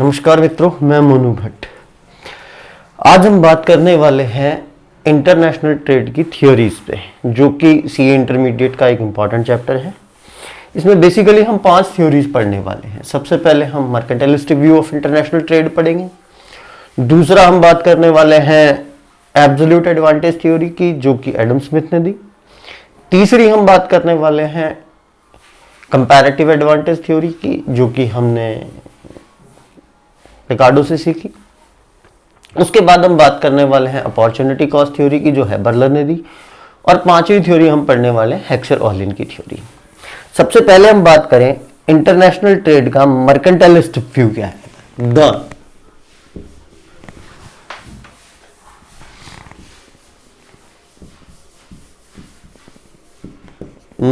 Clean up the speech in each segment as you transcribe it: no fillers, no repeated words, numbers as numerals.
नमस्कार मित्रों, मैं मोनू भट्ट। आज हम बात करने वाले हैं इंटरनेशनल ट्रेड की थ्योरीज पे, जो कि सीए इंटरमीडिएट का एक इम्पॉर्टेंट चैप्टर है। इसमें बेसिकली हम 5 थ्योरीज पढ़ने वाले हैं। सबसे पहले हम मर्केंटाइलिस्टिक व्यू ऑफ इंटरनेशनल ट्रेड पढ़ेंगे। दूसरा हम बात करने वाले हैं एब्सोल्यूट एडवांटेज थ्योरी की, जो कि एडम स्मिथ ने दी। तीसरी हम बात करने वाले हैं कंपैरेटिव एडवांटेज थ्योरी की, जो कि हमने रिकार्डो से सीखी। उसके बाद हम बात करने वाले हैं अपॉर्चुनिटी कॉस्ट थ्योरी की, जो है बर्लर ने दी। और पांचवी थ्योरी हम पढ़ने वाले हैं हेक्सर-ओहलिन की थ्योरी। सबसे पहले हम बात करें इंटरनेशनल ट्रेड का मर्केंटाइलिस्ट व्यू क्या है। The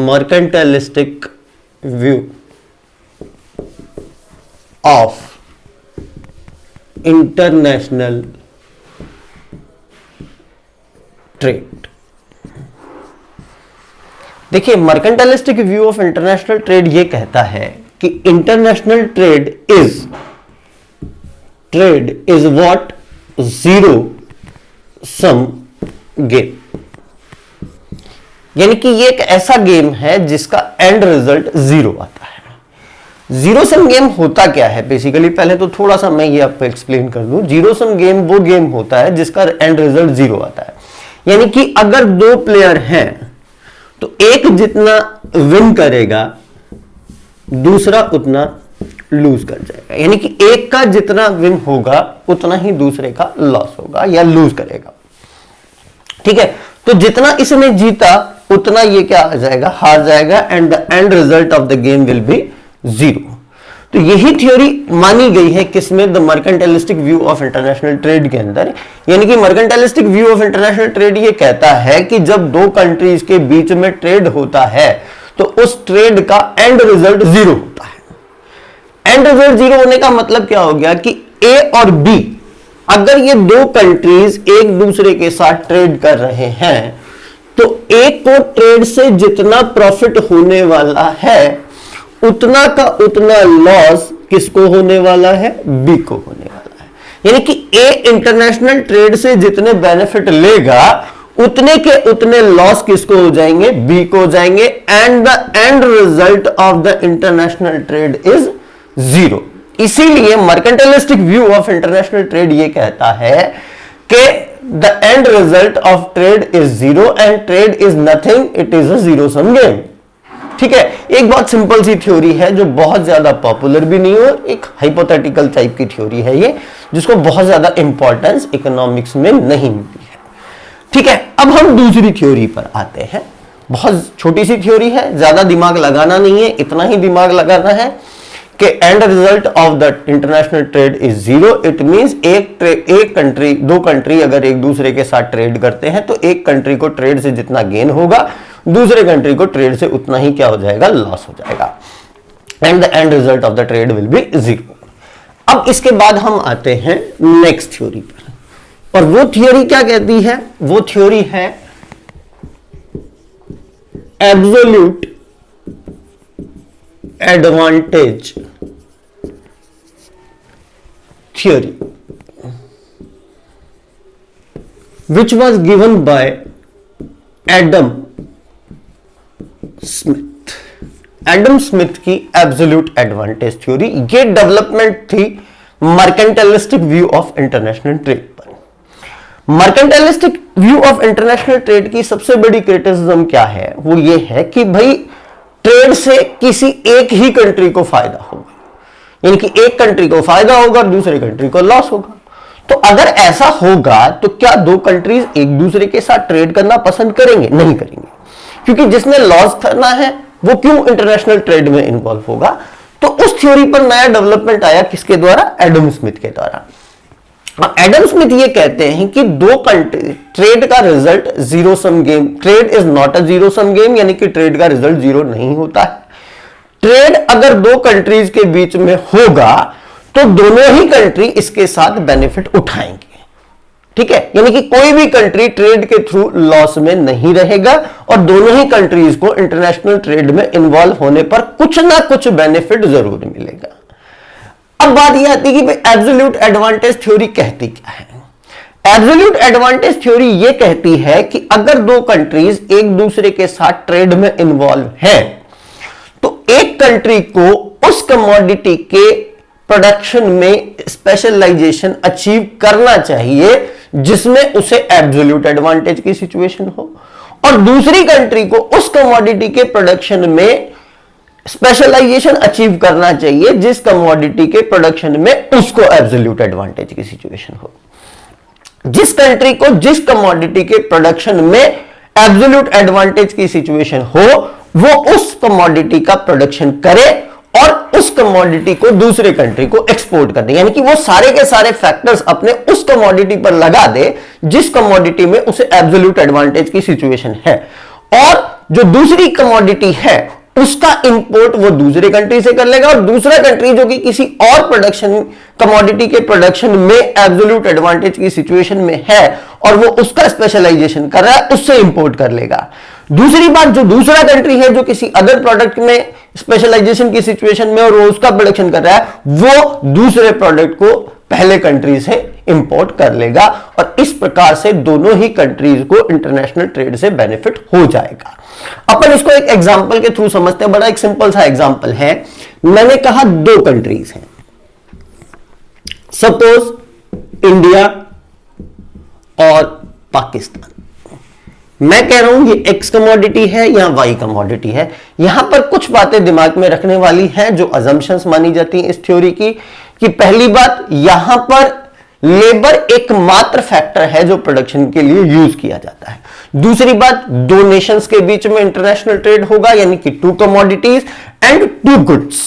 mercantilistic view of international trade. देखिए, mercantilistic view of international trade ये कहता है कि international trade is what zero sum game, यानी कि ये एक ऐसा गेम है जिसका एंड रिजल्ट जीरो आता है। जीरो सम गेम होता क्या है बेसिकली, पहले तो थोड़ा सा मैं ये आपको एक्सप्लेन कर दूं। जीरो सम गेम वो गेम होता है जिसका एंड रिजल्ट जीरो आता है, यानी कि अगर 2 प्लेयर हैं तो एक जितना विन करेगा दूसरा उतना लूज कर जाएगा, यानी कि एक का जितना विन होगा उतना ही दूसरे का लॉस होगा या लूज करेगा। ठीक है, तो जितना इसने जीता उतना ये क्या आ जाएगा, हार जाएगा, and the end result of the game will be zero. तो यही थ्योरी मानी गई है किसमें, the mercantilistic view of international trade के अंदर। यानी कि mercantilistic view of international trade ये कहता है कि जब 2 कंट्रीज के बीच में ट्रेड होता है तो उस ट्रेड का एंड रिजल्ट जीरो होता है। एंड रिजल्ट जीरो होने का मतलब क्या हो गया कि ए और बी, अगर ये 2 कंट्रीज एक दूसरे के साथ ट्रेड कर रहे हैं तो एक को ट्रेड से जितना प्रॉफिट होने वाला है उतना का उतना लॉस किसको होने वाला है, बी को होने वाला है। यानी कि ए इंटरनेशनल ट्रेड से जितने बेनिफिट लेगा उतने के उतने लॉस किसको हो जाएंगे, बी को हो जाएंगे, and the end result of the international trade is zero. इसीलिए मर्केंटाइलिस्टिक व्यू ऑफ इंटरनेशनल ट्रेड ये कहता है कि the end result of trade is zero and trade is nothing, it is a zero sum game. ठीक है, एक बहुत simple सी theory है जो बहुत ज्यादा पॉपुलर भी नहीं हो, एक हाइपोथेटिकल टाइप की थ्योरी है ये, जिसको बहुत ज्यादा इंपॉर्टेंस इकोनॉमिक्स में नहीं मिलती है। ठीक है, अब हम दूसरी थ्योरी पर आते हैं। बहुत छोटी सी थ्योरी है, ज्यादा दिमाग लगाना नहीं है, इतना ही दिमाग लगाना है कि and result of the international trade is zero. It means एक कंट्री, 2 कंट्री अगर एक दूसरे के साथ ट्रेड करते हैं तो एक कंट्री को ट्रेड से जितना गेन होगा दूसरे कंट्री को ट्रेड से उतना ही क्या हो जाएगा, लॉस हो जाएगा, and the end result of the trade will be zero. अब इसके बाद हम आते हैं नेक्स्ट थ्योरी पर, और वो थ्योरी क्या कहती है, वो थ्योरी है absolute advantage theory, which was given by Adam Smith. Adam Smith की एब्सोल्यूट एडवांटेज थ्योरी, ये डेवलपमेंट थी मर्केंटाइलिस्टिक व्यू ऑफ इंटरनेशनल ट्रेड पर। मर्केंटाइलिस्टिक व्यू ऑफ इंटरनेशनल ट्रेड की सबसे बड़ी क्रिटिसिज्म क्या है, वो ये है कि भाई ट्रेड से किसी एक ही कंट्री को फायदा होगा, यानी कि एक कंट्री को फायदा होगा और दूसरे कंट्री को लॉस होगा। तो अगर ऐसा होगा तो क्या 2 कंट्रीज एक दूसरे के साथ ट्रेड करना पसंद करेंगे? नहीं करेंगे, क्योंकि जिसने लॉस करना है वो क्यों इंटरनेशनल ट्रेड में इन्वॉल्व होगा। तो उस थ्योरी पर नया डेवलपमेंट आया, किसके द्वारा, एडम स्मिथ के द्वारा। एडम स्मिथ ये कहते हैं कि 2 कंट्री ट्रेड का result zero sum game, trade is not a zero sum game, यानी कि ट्रेड का रिजल्ट जीरो नहीं होता है। ट्रेड अगर 2 कंट्रीज के बीच में होगा तो दोनों ही कंट्री इसके साथ बेनिफिट उठाएंगे। ठीक है, यानी कि कोई भी कंट्री ट्रेड के थ्रू लॉस में नहीं रहेगा और दोनों ही कंट्रीज को इंटरनेशनल ट्रेड में इन्वॉल्व होने पर कुछ ना कुछ बेनिफिट जरूर मिलेगा। अब बात यह आती है कि भाई एब्सोल्यूट एडवांटेज थ्योरी कहती क्या है। एब्सोल्यूट एडवांटेज थ्योरी यह कहती है कि अगर दो कंट्रीज एक दूसरे के साथ ट्रेड में इन्वॉल्व हैं, तो एक कंट्री को उस कमोडिटी के प्रोडक्शन में स्पेशलाइजेशन अचीव करना चाहिए जिसमें उसे एब्सोल्यूट एडवांटेज की सिचुएशन हो, और दूसरी कंट्री को उस कमोडिटी के प्रोडक्शन में स्पेशलाइजेशन अचीव करना चाहिए जिस कमोडिटी के प्रोडक्शन में उसको एब्सोल्यूट एडवांटेज की सिचुएशन हो। जिस कंट्री को जिस कमोडिटी के प्रोडक्शन में एब्सोल्यूट एडवांटेज की सिचुएशन हो, वो उस कमोडिटी का प्रोडक्शन करे और उस कमोडिटी को दूसरे कंट्री को एक्सपोर्ट कर दे, यानी कि वो सारे के सारे फैक्टर्स अपने उस कमोडिटी पर लगा दे जिस कमोडिटी में उसे एब्सोल्यूट एडवांटेज की सिचुएशन है, और जो दूसरी कमोडिटी है उसका इंपोर्ट वो दूसरे कंट्री से कर लेगा, और दूसरा कंट्री जो कि किसी और प्रोडक्शन कमोडिटी के प्रोडक्शन में एब्सोल्यूट एडवांटेज की सिचुएशन में है और वो उसका स्पेशलाइजेशन कर रहा है, उससे इंपोर्ट कर लेगा। दूसरी बात, जो दूसरा कंट्री है जो किसी अदर प्रोडक्ट में स्पेशलाइजेशन की सिचुएशन में और वो उसका प्रोडक्शन कर रहा है, वो दूसरे प्रोडक्ट को पहले कंट्री से इंपोर्ट कर लेगा, और इस प्रकार से दोनों ही कंट्रीज को इंटरनेशनल ट्रेड से बेनिफिट हो जाएगा। अपन इसको एक एग्जांपल के थ्रू समझते हैं। बड़ा एक सिंपल सा एग्जांपल है। मैंने कहा दो कंट्रीज हैं, सपोज इंडिया और पाकिस्तान। मैं कह रहा हूं ये एक्स कमोडिटी है या वाई कमोडिटी है। यहां पर कुछ बातें दिमाग में रखने वाली हैं जो अजम्पशंस मानी जाती हैं इस थ्योरी की, कि पहली बात, यहां पर लेबर एकमात्र फैक्टर है जो प्रोडक्शन के लिए यूज किया जाता है। दूसरी बात, दो नेशंस के बीच में इंटरनेशनल ट्रेड होगा, यानी कि two commodities and two goods.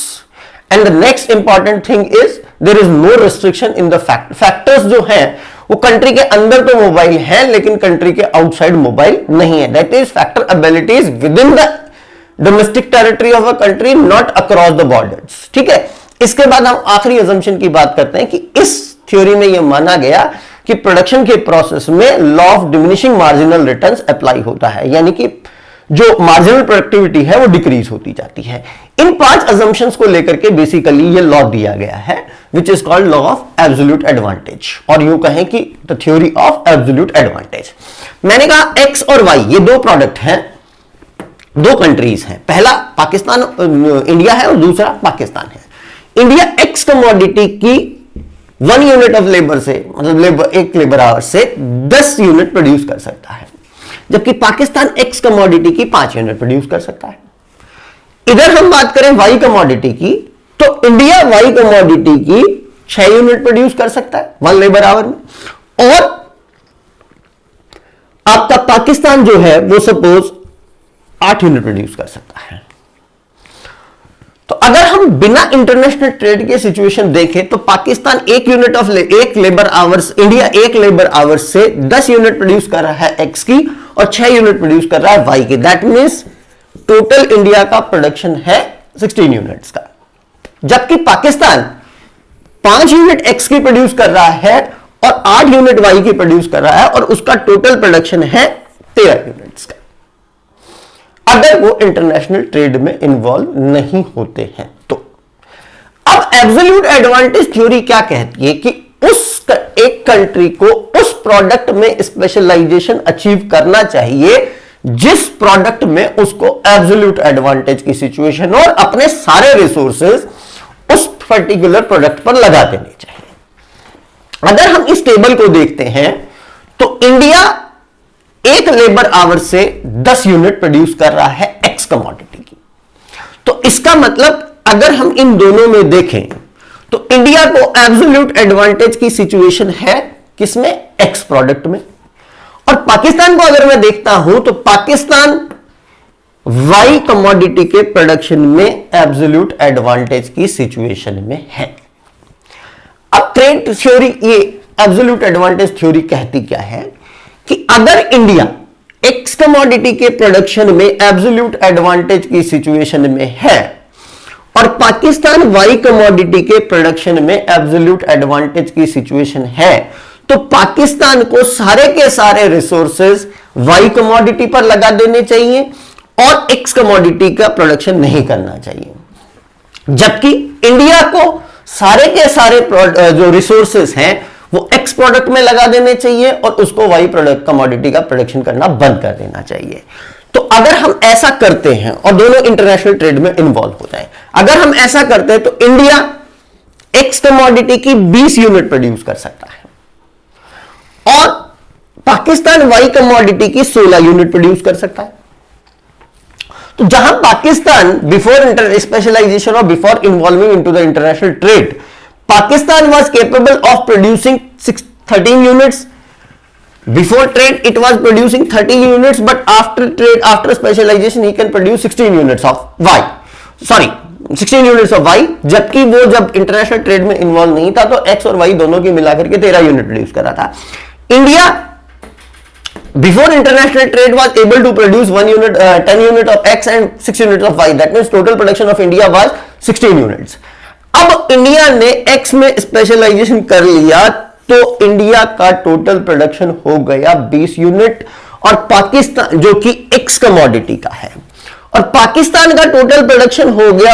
And the next important thing is there is no restriction in the factors जो हैं वो कंट्री के अंदर तो मोबाइल है लेकिन कंट्री के आउटसाइड मोबाइल नहीं है। That is factor abilities with in the domestic territory of a country, not across the borders. ठीक है, इसके बाद हम आखिरी अजम्पशन की बात करते हैं कि इस थ्योरी में यह माना गया कि प्रोडक्शन के प्रोसेस में law of diminishing marginal returns apply होता है, यानी कि जो मार्जिनल प्रोडक्टिविटी है वो डिक्रीज होती जाती है। इन 5 अजम्पशंस को लेकर के बेसिकली ये लॉ दिया गया है विच is called law of absolute advantage, और यूं कहें कि the theory of absolute advantage. मैंने कहा एक्स और वाई ये दो प्रोडक्ट हैं, दो कंट्रीज हैं। पहला पाकिस्तान इंडिया है और दूसरा पाकिस्तान है। इंडिया एक्स कमोडिटी की 1 यूनिट ऑफ लेबर से, मतलब एक लेबर आवर से 10 यूनिट प्रोड्यूस कर सकता है, जबकि पाकिस्तान एक्स कमोडिटी की 5 यूनिट प्रोड्यूस कर सकता है। इधर हम बात करें वाई कमोडिटी की, तो इंडिया वाई कमोडिटी की 6 यूनिट प्रोड्यूस कर सकता है 1 लेबर आवर में, और आपका पाकिस्तान जो है वो सपोज 8 यूनिट प्रोड्यूस कर सकता है। तो अगर हम बिना इंटरनेशनल ट्रेड के सिचुएशन देखें तो पाकिस्तान 1 यूनिट ऑफ एक labour hours, India 1 labour hours से 10 यूनिट प्रोड्यूस कर रहा है एक्स की और 6 यूनिट प्रोड्यूस कर रहा है वाई की। दैट मींस टोटल इंडिया का प्रोडक्शन है 16 यूनिट्स का, जबकि पाकिस्तान 5 यूनिट एक्स की प्रोड्यूस कर रहा है और 8 यूनिट वाई की प्रोड्यूस कर रहा है, और उसका टोटल प्रोडक्शन है 13 यूनिट्स का, अगर वो इंटरनेशनल ट्रेड में इन्वॉल्व नहीं होते हैं तो। अब एब्सोल्यूट एडवांटेज थ्योरी क्या कहती है कि उस एक कंट्री को उस प्रोडक्ट में स्पेशलाइजेशन अचीव करना चाहिए जिस प्रोडक्ट में उसको एब्सोल्यूट एडवांटेज की सिचुएशन और अपने सारे रिसोर्सेज उस पर्टिकुलर प्रोडक्ट पर लगा देने चाहिए। अगर हम इस टेबल को देखते हैं तो इंडिया 1 लेबर आवर से 10 यूनिट प्रोड्यूस कर रहा है एक्स कमोडिटी की। तो इसका मतलब अगर हम इन दोनों में देखें तो इंडिया को एब्सोल्यूट एडवांटेज की सिचुएशन है किसमें, एक्स प्रोडक्ट में, और पाकिस्तान को अगर मैं देखता हूं तो पाकिस्तान वाई कमोडिटी के प्रोडक्शन में एब्सोल्यूट एडवांटेज की सिचुएशन में है। अब ट्रेड थ्योरी, ये एब्सोल्यूट एडवांटेज थ्योरी कहती क्या है कि अगर इंडिया एक्स कमोडिटी के प्रोडक्शन में एब्सोल्यूट एडवांटेज की सिचुएशन में है और पाकिस्तान वाई कमोडिटी के प्रोडक्शन में एब्सोल्यूट एडवांटेज की सिचुएशन है, तो पाकिस्तान को सारे के सारे रिसोर्सेज वाई कमोडिटी पर लगा देने चाहिए और एक्स कमोडिटी का प्रोडक्शन नहीं करना चाहिए। जबकि इंडिया को सारे के सारे जो रिसोर्सेस हैं वो एक्स प्रोडक्ट में लगा देने चाहिए और उसको वाई प्रोडक्ट कमोडिटी का प्रोडक्शन करना बंद कर देना चाहिए। तो अगर हम ऐसा करते हैं और दोनों इंटरनेशनल ट्रेड में इन्वॉल्व हो जाए, अगर हम ऐसा करते हैं तो इंडिया एक्स कमोडिटी की 20 यूनिट प्रोड्यूस कर सकता है और पाकिस्तान वाई कमोडिटी की 16 यूनिट प्रोड्यूस कर सकता है। तो जहां पाकिस्तान बिफोर स्पेशलाइजेशन और before involving into the international trade, Pakistan was capable of producing 13 units. Before trade, it was producing 30 units, but after trade, after specialization, he can produce 16 units of Y. Sorry, 16 units of Y. जबकि वो जब international trade में involve नहीं था तो X और Y दोनों की मिलाकर के 13 यूनिट प्रोड्यूस कर रहा था। India before international trade was able to produce 10 unit of X and 6 units of Y. That means total production of India was 16 units. अब इंडिया ने X में स्पेशलाइजेशन कर लिया तो इंडिया का टोटल प्रोडक्शन हो गया 20 यूनिट और पाकिस्तान जो कि एक्स कमोडिटी का है, और पाकिस्तान का टोटल प्रोडक्शन हो गया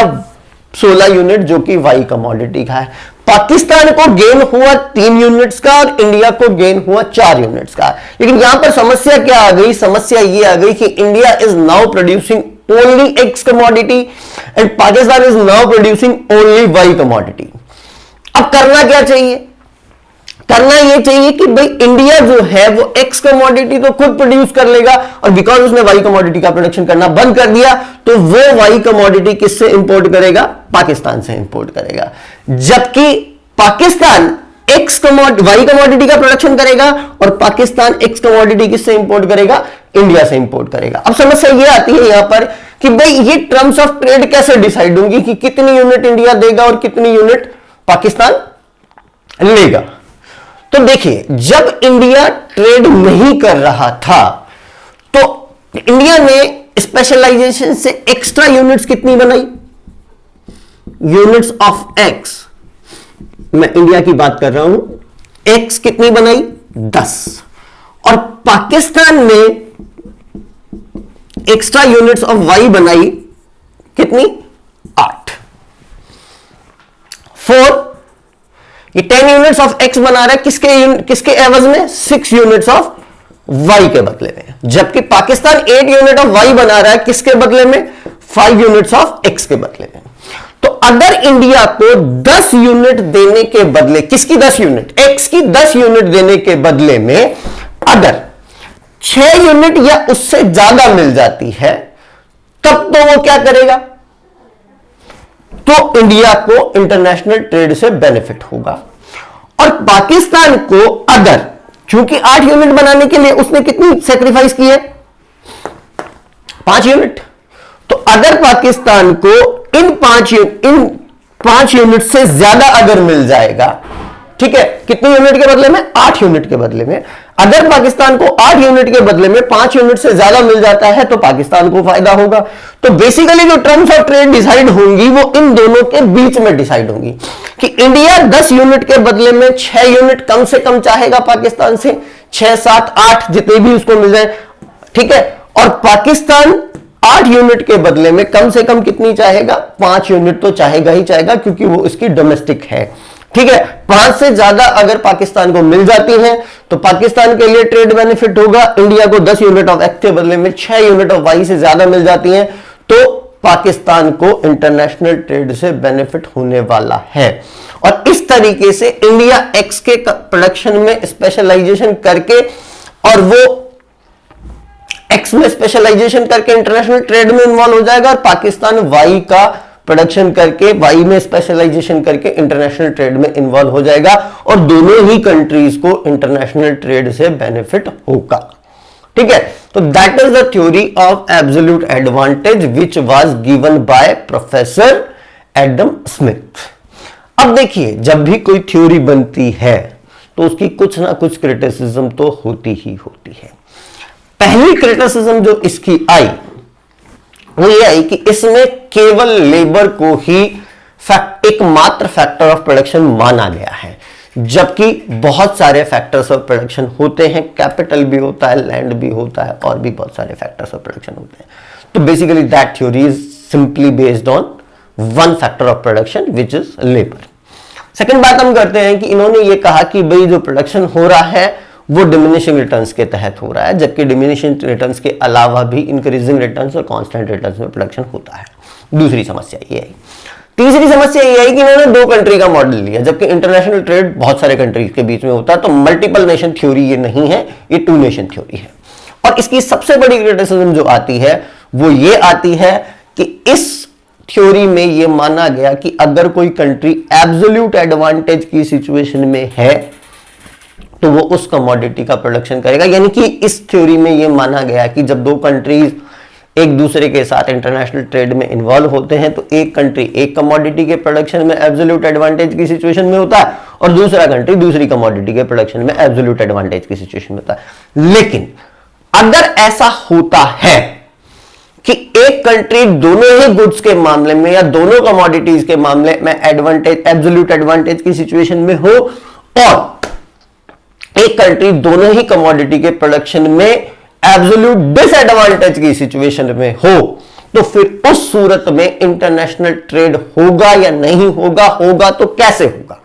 16 यूनिट जो कि वाई कमोडिटी का है। पाकिस्तान को गेन हुआ 3 यूनिट्स का और इंडिया को गेन हुआ 4 यूनिट्स का। लेकिन यहां पर समस्या क्या आ गई? समस्या ये आ गई कि India is now producing only x commodity and Pakistan is now producing only y commodity. अब करना क्या चाहिए? करना यह चाहिए कि भाई इंडिया जो है वो एक्स कमोडिटी तो खुद प्रोड्यूस कर लेगा और बिकॉज उसने वाई कमोडिटी का प्रोडक्शन करना बंद कर दिया तो वो वाई कमोडिटी किससे इंपोर्ट करेगा? पाकिस्तान से इंपोर्ट करेगा। जबकि पाकिस्तान वाई कमोडिटी का प्रोडक्शन करेगा और पाकिस्तान एक्स कमोडिटी किससे इंपोर्ट करेगा? इंडिया से इंपोर्ट करेगा। अब समस्या यह आती है यहां पर कि भाई ये टर्म्स ऑफ ट्रेड कैसे डिसाइड होंगी कि कितनी यूनिट इंडिया देगा और कितनी यूनिट पाकिस्तान लेगा। तो देखिए, जब इंडिया ट्रेड नहीं कर रहा था तो इंडिया ने स्पेशलाइजेशन से एक्स्ट्रा यूनिट्स कितनी बनाई? यूनिट्स ऑफ एक्स, मैं इंडिया की बात कर रहा हूं, एक्स कितनी बनाई? 10। और पाकिस्तान ने एक्स्ट्रा यूनिट्स ऑफ वाई बनाई कितनी? 8। 4 ये 10 यूनिट्स ऑफ एक्स बना रहा है किसके एवज में? 6 यूनिट्स ऑफ वाई के बदले में। जबकि पाकिस्तान 8 यूनिट ऑफ वाई बना रहा है किसके बदले में? 5 यूनिट्स ऑफ एक्स के बदले में। तो अगर इंडिया को 10 यूनिट देने के बदले, किसकी 10 यूनिट? एक्स की 10 यूनिट देने के बदले में अगर 6 यूनिट या उससे ज्यादा मिल जाती है तब तो वो क्या करेगा? तो इंडिया को इंटरनेशनल ट्रेड से बेनिफिट होगा। और पाकिस्तान को अगर, क्योंकि 8 यूनिट बनाने के लिए उसने कितनी सेक्रीफाइस की है? 5 यूनिट। तो अगर पाकिस्तान को इन 5 यूनिट से ज्यादा अगर मिल जाएगा, ठीक है, कितनी यूनिट के बदले में? 8 यूनिट के बदले में। अगर पाकिस्तान को 8 यूनिट के बदले में 5 यूनिट से ज्यादा मिल जाता है तो पाकिस्तान को फायदा होगा। तो बेसिकली जो टर्म्स ऑफ ट्रेड डिसाइड होंगी वो इन दोनों के बीच में डिसाइड होंगी कि इंडिया 10 यूनिट के बदले में 6 यूनिट कम से कम चाहेगा पाकिस्तान से, 6, 7, 8 जितने भी उसको मिल जाए, ठीक है। और पाकिस्तान 8 यूनिट के बदले में कम से कम कितनी चाहेगा? 5 यूनिट तो चाहेगा ही चाहेगा क्योंकि वो इसकी डोमेस्टिक है, ठीक है। 5 से ज्यादा अगर पाकिस्तान को मिल जाती है तो पाकिस्तान के लिए ट्रेड बेनिफिट होगा। इंडिया को 10 यूनिट ऑफ एक्स के बदले में 6 यूनिट ऑफ वाई से ज्यादा मिल जाती हैं तो पाकिस्तान को इंटरनेशनल ट्रेड से बेनिफिट होने वाला है। और इस तरीके से इंडिया एक्स के प्रोडक्शन में स्पेशलाइजेशन करके और वो एक्स में स्पेशलाइजेशन करके इंटरनेशनल ट्रेड में इन्वॉल्व हो जाएगा और पाकिस्तान वाई का प्रोडक्शन करके, वाई में स्पेशलाइजेशन करके इंटरनेशनल ट्रेड में इन्वॉल्व हो जाएगा और दोनों ही कंट्रीज को इंटरनेशनल ट्रेड से बेनिफिट होगा, ठीक है। तो that is the theory of absolute advantage which was given by professor Adam Smith. अब देखिए, जब भी कोई थ्योरी बनती है तो उसकी कुछ ना कुछ क्रिटिसिज्म तो होती ही होती है। पहली क्रिटिसिज्म जो इसकी आई वो ये आई कि इसमें केवल लेबर को ही एकमात्र फैक्टर ऑफ प्रोडक्शन माना गया है, जबकि बहुत सारे फैक्टर्स ऑफ प्रोडक्शन होते हैं। कैपिटल भी होता है, लैंड भी होता है और भी बहुत सारे फैक्टर्स ऑफ प्रोडक्शन होते हैं। तो basically that theory is simply based on one factor of production which is labour. Second बात हम करते हैं कि इन्होंने ये कहा कि भाई जो प्रोडक्शन हो रहा है वो डिमिनिशिंग रिटर्न्स के तहत हो रहा है, जबकि डिमिनिशिंग रिटर्न्स के अलावा भी इंक्रीजिंग रिटर्न्स और कांस्टेंट रिटर्न्स में प्रोडक्शन होता है। दूसरी समस्या ये है। तीसरी समस्या ये है कि इन्होंने दो कंट्री का मॉडल लिया, जबकि इंटरनेशनल ट्रेड बहुत सारे कंट्रीज के बीच में होता है, तो मल्टीपल नेशन थ्योरी ये नहीं है, ये टू नेशन थ्योरी है। और इसकी सबसे बड़ी क्रिटिसिज्म जो आती है वो ये आती है कि इस थ्योरी में ये माना गया कि अगर कोई कंट्री एब्सोल्यूट एडवांटेज की सिचुएशन में है तो वो उस कमोडिटी का प्रोडक्शन करेगा। यानी कि इस थ्योरी में ये माना गया कि जब दो कंट्रीज एक दूसरे के साथ इंटरनेशनल ट्रेड में इन्वॉल्व होते हैं तो एक कंट्री एक कमोडिटी के प्रोडक्शन में एब्सोल्यूट एडवांटेज की सिचुएशन में होता है और दूसरा कंट्री दूसरी कमोडिटी के प्रोडक्शन में एब्सोल्यूट एडवांटेज की सिचुएशन में होता है। लेकिन अगर ऐसा होता है कि एक कंट्री दोनों ही गुड्स के मामले में या दोनों कमोडिटीज के मामले में एब्सोल्यूट एडवांटेज की सिचुएशन में हो और एक कंट्री दोनों ही कमोडिटी के प्रोडक्शन में एब्सोल्यूट डिसएडवांटेज की सिचुएशन में हो, तो फिर उस सूरत में इंटरनेशनल ट्रेड होगा या नहीं होगा, होगा तो कैसे होगा?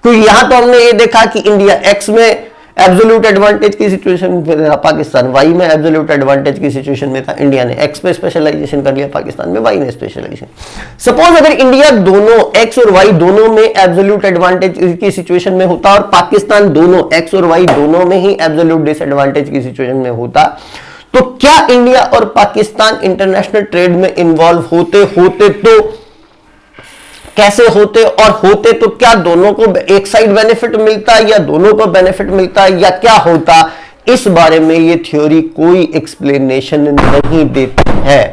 क्योंकि यहां तो हमने ये देखा कि इंडिया एक्स में एब्सोल्यूट एडवांटेज की सिचुएशन में था, पाकिस्तान वाई में एब्सोल्यूट एडवांटेज की सिचुएशन में था। इंडिया ने एक्स पे स्पेशलाइजेशन कर लिया, पाकिस्तान में वाई ने स्पेशलाइजेशन। सपोज अगर इंडिया दोनों एक्स और वाई दोनों में एब्सोल्यूट एडवांटेज की सिचुएशन में होता और पाकिस्तान दोनों एक्स और वाई दोनों में ही एब्सोल्यूट डिसएडवांटेज की सिचुएशन में होता, तो क्या इंडिया और पाकिस्तान इंटरनेशनल ट्रेड में इन्वॉल्व होते तो कैसे होते, और होते तो क्या दोनों को एक साइड बेनिफिट मिलता या दोनों को बेनिफिट मिलता या क्या होता? इस बारे में ये थ्योरी कोई एक्सप्लेनेशन नहीं देती है।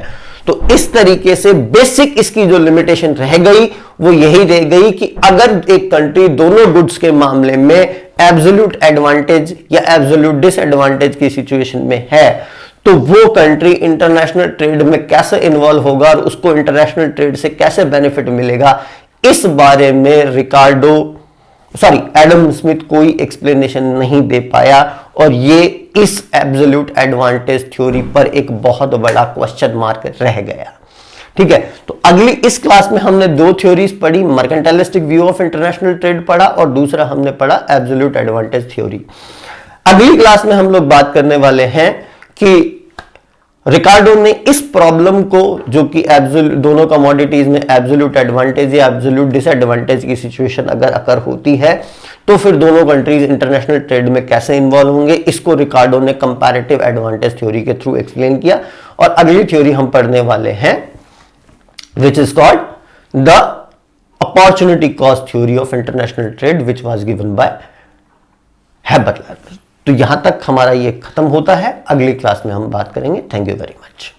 तो इस तरीके से बेसिक इसकी जो लिमिटेशन रह गई वो यही रह गई कि अगर एक कंट्री दोनों गुड्स के मामले में एब्सोल्यूट एडवांटेज या एब्सोल्यूट डिसएडवांटेज की सिचुएशन में है तो वो कंट्री इंटरनेशनल ट्रेड में कैसे इन्वॉल्व होगा और उसको इंटरनेशनल ट्रेड से कैसे बेनिफिट मिलेगा, इस बारे में एडम स्मिथ कोई एक्सप्लेनेशन नहीं दे पाया और ये इस एब्सोल्यूट एडवांटेज थ्योरी पर एक बहुत बड़ा क्वेश्चन मार्क रह गया। ठीक है, तो अगली इस क्लास में हमने दो थ्योरीज पढ़ी, मर्केंटाइलिस्टिक व्यू ऑफ इंटरनेशनल ट्रेड पढ़ा और दूसरा हमने पढ़ा एब्सोल्यूट एडवांटेज थ्योरी। अगली क्लास में हम लोग बात करने वाले हैं कि रिकार्डो ने इस प्रॉब्लम को, जो कि दोनों कमोडिटीज में एब्सोल्यूट एडवांटेज या एब्सोल्यूट डिसएडवांटेज की सिचुएशन अगर अकर होती है तो फिर दोनों कंट्रीज इंटरनेशनल ट्रेड में कैसे इन्वॉल्व होंगे, इसको रिकार्डो ने कंपैरेटिव एडवांटेज थ्योरी के थ्रू एक्सप्लेन किया। और अगली थ्योरी हम पढ़ने वाले हैं which is called the opportunity cost theory of international trade which was given by Haberler. तो यहां तक हमारा ये खत्म होता है, अगली क्लास में हम बात करेंगे। Thank you very much.